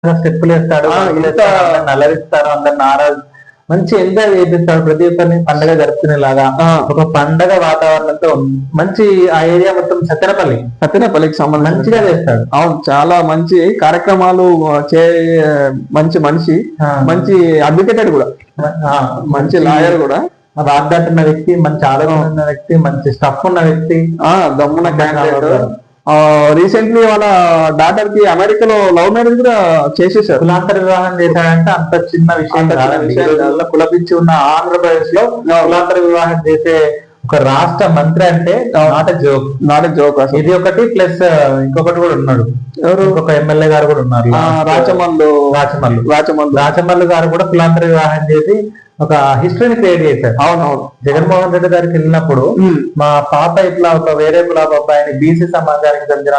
స్టెప్పులు వేస్తాడు, నల్లరిస్తాడు, అందరు నారాజు మంచి ఎంజాయ్ చేపిస్తాడు. ప్రతి ఒక్కరిని పండగ జరుపుకునేలాగా ఒక పండగ వాతావరణంతో మంచి ఆ ఏరియా మొత్తం సత్తెనపల్లికి సంబంధించి మంచిగా చేస్తాడు. అవును, చాలా మంచి కార్యక్రమాలు మంచి మనిషి, మంచి అడ్వకేటెడ్ కూడా, మంచి లాయర్ కూడా, వాగ్దాట్ ఉన్న వ్యక్తి, మంచి ఆలోచన ఉన్న వ్యక్తి, మంచి స్టఫ్ ఉన్న వ్యక్తి, దమ్మున క్యాండిడేట్. రీసెంట్లీ వాళ్ళ డాటర్ కి అమెరికాలో లవ్ మ్యారేజ్ కూడా చేసేసారు. కులాంతర వివాహం చేశాడంటే అంత చిన్న విషయం. కులపిచ్చి ఉన్న ఆంధ్రప్రదేశ్ లో కులాంతర వివాహం చేసే ఒక రాష్ట్ర మంత్రి అంటే నాట్ జోక్. ఇది ఒకటి ప్లస్ ఇంకొకటి కూడా ఉన్నాడు, ఇంకొక ఎమ్మెల్యే గారు కూడా ఉన్నారు, రాచమల్లు గారు కూడా కులాంతర వివాహం చేసి ఒక హిస్టరీని క్రియేట్ చేశారు. అవునవును. జగన్మోహన్ రెడ్డి గారికి వెళ్ళినప్పుడు మా పాప ఇట్లా ఒక వేరే కులాబ్ అబ్బాయిని, బీసీ సమాజానికి చెందిన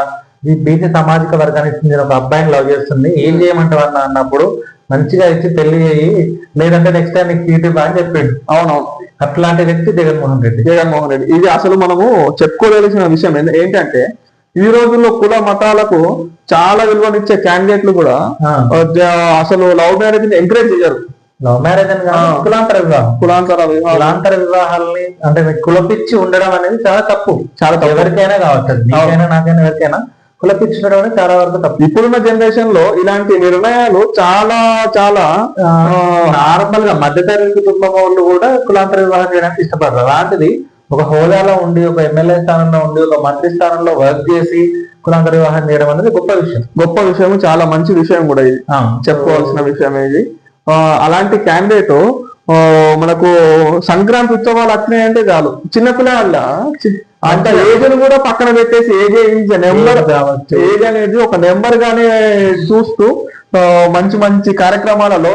బీసీ సామాజిక వర్గానికి చెందిన ఒక అబ్బాయిని లవ్ చేస్తుంది, ఏం చేయమంటావు అన్నప్పుడు మంచిగా ఇచ్చి పెళ్లి చేయి, లేదంటే నెక్స్ట్ టైం నీకు సీట్ ఇవ్వ అని చెప్పిండు. అవునవును. అట్లాంటి వ్యక్తి జగన్మోహన్ రెడ్డి. ఇది అసలు మనము చెప్పుకోదలసిన విషయం ఏంటంటే, ఈ రోజుల్లో కుల మతాలకు చాలా విలువనిచ్చే క్యాండిడేట్లు కూడా అసలు లవ్ మ్యారేజ్ ని ఎంకరేజ్ చేయరు. లవ్ మ్యారేజ్ అని కాదు, కులాంతర వివాహాలని అంటే కులపిచ్చి ఉండడం అనేది చాలా తప్పు. ఎవరికైనా కావచ్చు, నీకైనా నాకైనా ఎవరికైనా కులపిచ్చి ఉండడం అనేది చాలా వరకు తప్పు. ఇప్పుడున్న జనరేషన్ లో ఇలాంటి నిర్ణయాలు చాలా చాలా నార్మల్ గా మధ్యతరగతి కుటుంబం వాళ్ళు కూడా కులాంతర వివాహం చేయడానికి ఇష్టపడరు. అలాంటిది ఒక హోదాలో ఉండి, ఒక ఎమ్మెల్యే స్థానంలో ఉండి, ఒక మంత్రి స్థానంలో వర్క్ చేసి కులాంతర వివాహం చేయడం అనేది గొప్ప విషయం, చాలా మంచి విషయం కూడా ఇది, చెప్పుకోవాల్సిన విషయం ఇది. అలాంటి క్యాండిడేట్ మనకు సంక్రాంతి ఉత్సవాలు వచ్చినాయంటే చాలు, చిన్నపిల్లల అంత ఏజ్ కూడా పక్కన పెట్టేసి ఏజ్ అనేది ఒక నెంబర్ గానే చూస్తూ మంచి మంచి కార్యక్రమాలలో